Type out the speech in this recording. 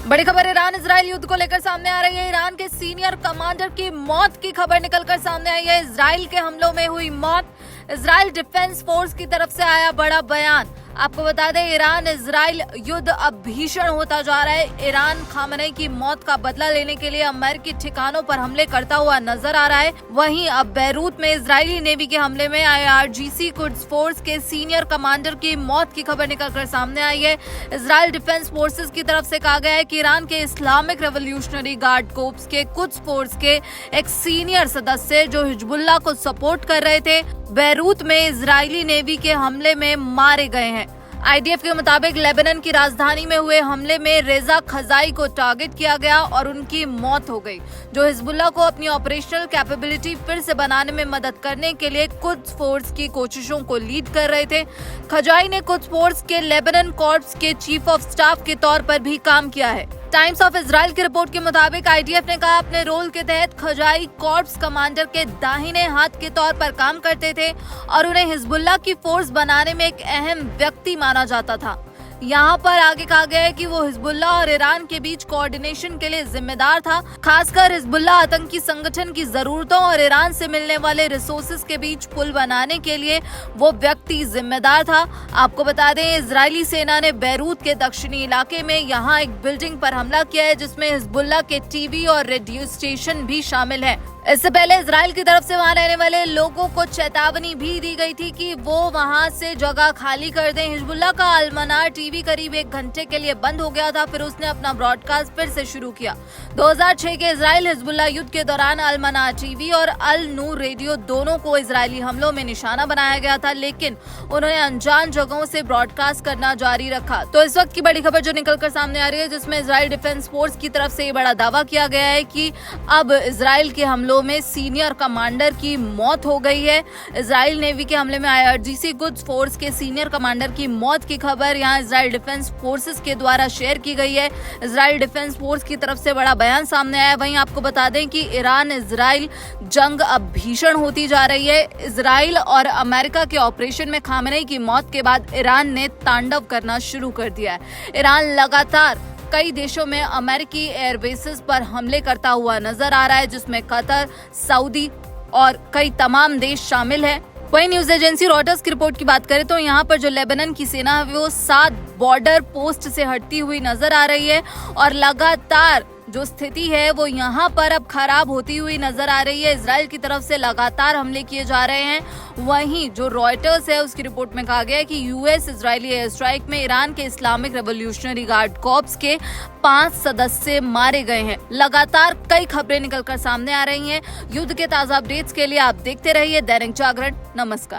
बड़ी खबर Iran Israel युद्ध को लेकर सामने आ रही है। ईरान के सीनियर कमांडर की मौत की खबर निकलकर सामने आई है। इजराइल के हमलों में हुई मौत। इजराइल डिफेंस फोर्स की तरफ से आया बड़ा बयान। आपको बता दें, ईरान इजराइल युद्ध अब भीषण होता जा रहा है। ईरान खामनेई की मौत का बदला लेने के लिए अमेरिकी ठिकानों पर हमले करता हुआ नजर आ रहा है। वहीं अब बैरूत में इजरायली नेवी के हमले में IRGC कुड्स फोर्स के सीनियर कमांडर की मौत की खबर निकलकर सामने आई है। इजराइल डिफेंस फोर्सेस की तरफ से कहा गया है कि ईरान के इस्लामिक रेवोल्यूशनरी गार्ड कोर्प्स के कुड्स फोर्स के एक सीनियर सदस्य जो हिजबुल्लाह को सपोर्ट कर रहे थे, बैरूत में इजरायली नेवी के हमले में मारे गए हैं। IDF के मुताबिक लेबनान की राजधानी में हुए हमले में रेजा खजाई को टारगेट किया गया और उनकी मौत हो गई, जो हिजबुल्लाह को अपनी ऑपरेशनल कैपेबिलिटी फिर से बनाने में मदद करने के लिए कुड्स फोर्स की कोशिशों को लीड कर रहे थे। खजाई ने कुड्स फोर्स के लेबनान कॉर्प्स के चीफ ऑफ स्टाफ के तौर पर भी काम किया है। टाइम्स ऑफ इजराइल की रिपोर्ट के मुताबिक IDF ने कहा, अपने रोल के तहत खजाई कॉर्प्स कमांडर के दाहिने हाथ के तौर पर काम करते थे और उन्हें हिजबुल्लाह की फोर्स बनाने में एक अहम व्यक्ति माना जाता था। यहाँ पर आगे कहा गया है कि वो हिजबुल्लाह और ईरान के बीच कोऑर्डिनेशन के लिए जिम्मेदार था। खासकर हिजबुल्लाह आतंकी संगठन की जरूरतों और ईरान से मिलने वाले रिसोर्सेज के बीच पुल बनाने के लिए वो व्यक्ति जिम्मेदार था। आपको बता दें, इजरायली सेना ने बैरूत के दक्षिणी इलाके में यहाँ एक बिल्डिंग पर हमला किया है, जिसमें हिजबुल्लाह के टीवी और रेडियो स्टेशन भी शामिल है। इससे पहले इजराइल की तरफ से वहां रहने वाले लोगों को चेतावनी भी दी गई थी कि वो वहां से जगह खाली कर दें। हिजबुल्लाह का अल-मनार टीवी करीब 1 घंटे के लिए बंद हो गया था, फिर उसने अपना ब्रॉडकास्ट फिर से शुरू किया। 2006 के इजराइल हिजबुल्लाह युद्ध के दौरान अल-मनार टीवी और अल-नूर रेडियो दोनों को इजरायली हमलों में निशाना बनाया गया था, लेकिन उन्होंने अनजान जगहों से ब्रॉडकास्ट करना जारी रखा। तो इस वक्त की बड़ी खबर जो निकलकर सामने आ रही है, जिसमें इजराइल डिफेंस फोर्स की तरफ से ये बड़ा दावा किया गया है कि अब इजराइल के हमलों में सीनियर कमांडर की मौत हो गई है। इजराइल नेवी के हमले में IRGC कुड्स फोर्स के सीनियर कमांडर की मौत की खबर यहां इजराइल डिफेंस फोर्सेस के द्वारा शेयर की गई है। इजराइल डिफेंस फोर्स की तरफ से बड़ा बयान सामने आया। वहीं आपको बता दें कि ईरान इजराइल जंग अब भीषण होती जा रही है। इजराइल और अमेरिका के ऑपरेशन में खामनेई की मौत के बाद ईरान ने तांडव करना शुरू कर दिया है। ईरान लगातार कई देशों में अमेरिकी एयरबेसेस पर हमले करता हुआ नजर आ रहा है, जिसमें कतर, सऊदी और कई तमाम देश शामिल हैं। वहीं न्यूज एजेंसी रॉयटर्स की रिपोर्ट की बात करें तो यहाँ पर जो लेबनान की सेना है वो 7 बॉर्डर पोस्ट से हटती हुई नजर आ रही है और लगातार जो स्थिति है वो यहाँ पर अब खराब होती हुई नजर आ रही है। इजराइल की तरफ से लगातार हमले किए जा रहे हैं। वहीं जो रॉयटर्स है उसकी रिपोर्ट में कहा गया है कि US इजरायली एयर स्ट्राइक में ईरान के इस्लामिक रेवोल्यूशनरी गार्ड कॉर्प्स के 5 सदस्य मारे गए हैं। लगातार कई खबरें निकलकर सामने आ रही हैं। युद्ध के ताजा अपडेट्स के लिए आप देखते रहिए दैनिक जागरण। नमस्कार।